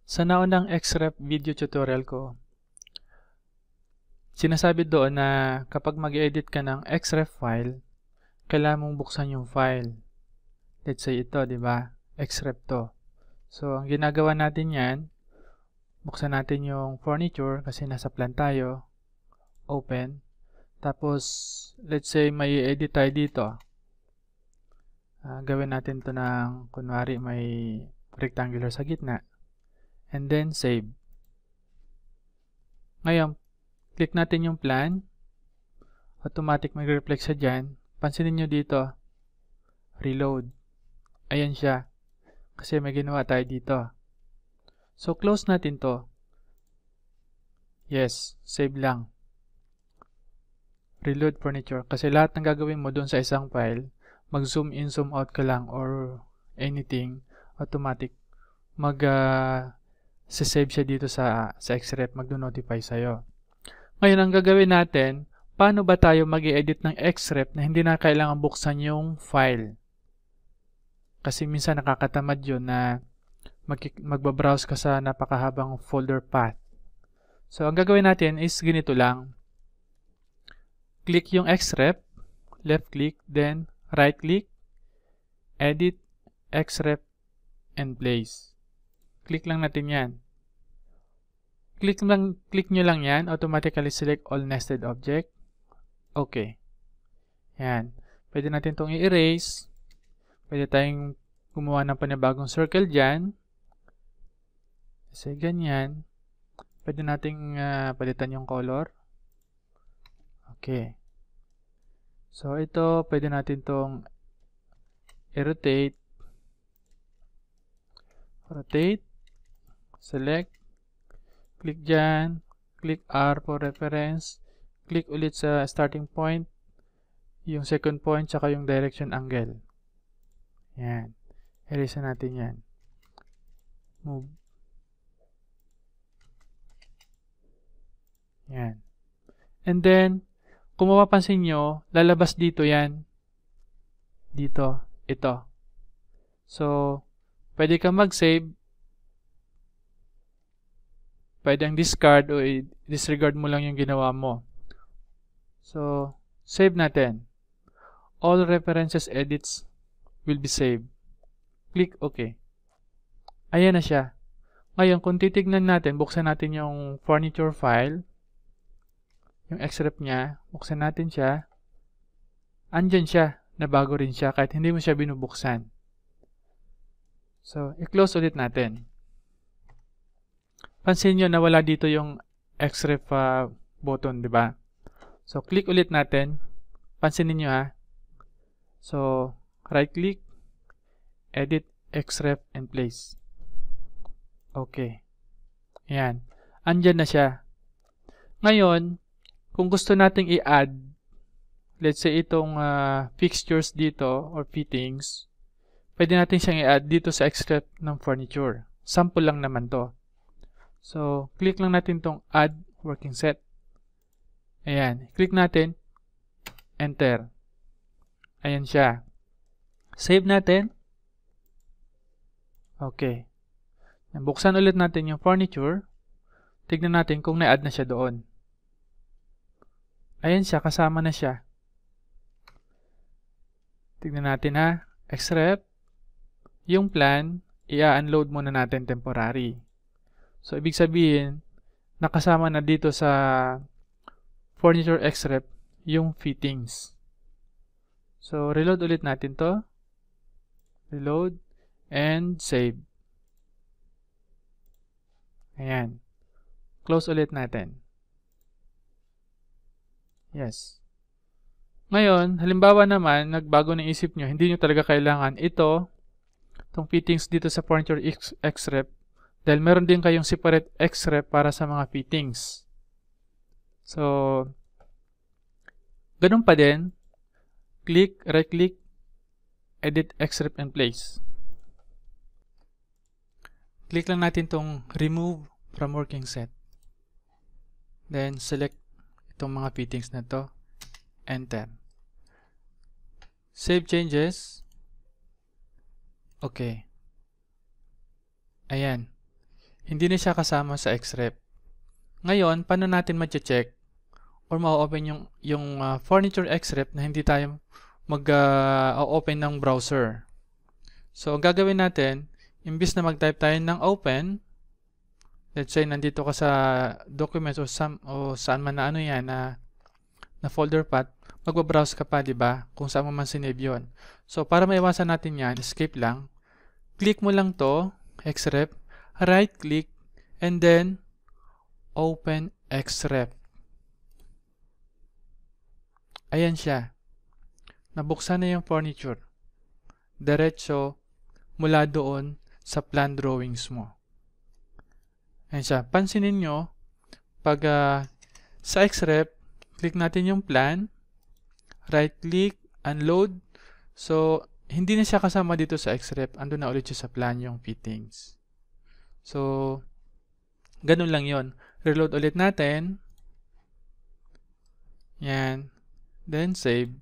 Sa naunang Xref video tutorial ko, sinasabi doon na kapag mag-edit ka ng Xref file, kailangan mong buksan yung file. Let's say ito, di ba? Xref to. So, ang ginagawa natin yan, buksan natin yung furniture kasi nasa plan tayo. Open. Tapos, let's say may edit tayo dito. Gawin natin to ng, kunwari may rectangular sa gitna. And then, save. Ngayon, click natin yung plan. Automatic mag-reflect siya dyan. Pansinin nyo dito. Reload. Ayan siya. Kasi may ginawa tayo dito. So, close natin to. Yes, save lang. Reload furniture. Kasi lahat ng gagawin mo dun sa isang file, mag-zoom in, zoom out ka lang or anything, automatic. Save siya dito sa Xref, mag-notify sa'yo. Ngayon, ang gagawin natin, paano ba tayo mag-i-edit ng Xref na hindi na kailangan buksan yung file? Kasi minsan nakakatamad yun na magbabrowse ka sa napakahabang folder path. So, ang gagawin natin is ganito lang. Click yung Xref, left click, then right click, edit, Xref, and place. Click lang natin yan. Click nyo lang yan, automatically select all nested object. Okay. Yan. Pwede natin itong i-erase. Pwede tayong gumawa ng panibagong circle dyan. Kasi ganyan. Pwede nating palitan yung color. Okay. So, ito, pwede natin itong i-rotate. Rotate. Select. Click dyan. Click R for reference. Click ulit sa starting point. Yung second point, tsaka yung direction angle. Yan. Erase natin yan. Move. Yan. And then, kung mapapansin nyo, lalabas dito yan. Dito. Ito. So, pwede kang mag-save. Pwede ang discard o disregard mo lang yung ginawa mo. So, save natin. All references edits will be saved. Click OK. Ayan na siya. Ngayon, kung titignan natin, buksan natin yung furniture file. Yung Xref niya, buksan natin siya. Andyan siya. Nabago rin siya kahit hindi mo siya binubuksan. So, i-close ulit natin. Pansin nyo na wala dito yung Xref button, di ba? So, click ulit natin. Pansinin nyo ha. So, right click, edit, Xref, and place. Okay. Ayan. Andyan na siya. Ngayon, kung gusto nating i-add, let's say itong fixtures dito or fittings, pwede natin siyang i-add dito sa Xref ng furniture. Sample lang naman to. So, click lang natin tong add working set. Ayan. Click natin. Enter. Ayan siya. Save natin. Okay. Buksan ulit natin yung furniture. Tignan natin kung na-add na siya doon. Ayan siya. Kasama na siya. Tignan natin ha. Xref. Yung plan, i-unload muna natin temporary. So, ibig sabihin, nakasama na dito sa furniture Xref yung fittings. So, reload ulit natin to. Reload and save. Ayan. Close ulit natin. Yes. Ngayon, halimbawa naman, nagbago ng isip nyo, hindi nyo talaga kailangan ito, itong fittings dito sa furniture Xref, dahil meron din kayong separate Xref para sa mga fittings. So, ganun pa din. Click, right click, edit Xref and place. Click lang natin tong remove from working set. Then, select itong mga fittings na to. Enter. Save changes. Okay. Ayan. Hindi na siya kasama sa Xrep. Ngayon, paano natin ma-check or ma-open yung furniture Xrep na hindi tayo mag-open ng browser? So, ang gagawin natin, imbis na mag-type tayo ng open, let's say nandito ka sa documents o saan man na ano yan na folder path, magbabrowse ka pa, di ba? Kung saan mo man sinave yun. So, para maiwasan natin yan, escape lang. Click mo lang to, Xrep, right click, and then open Xrep. Ayan siya. Nabuksan na yung furniture. Diretso mula doon sa plan drawings mo. Ayan siya. Pansinin nyo, pag sa Xrep, click natin yung plan, right click, unload. So, hindi na siya kasama dito sa Xrep. Ando na ulit siya sa plan yung fittings. So, ganun lang yon. Reload ulit natin. Yan. Then, save.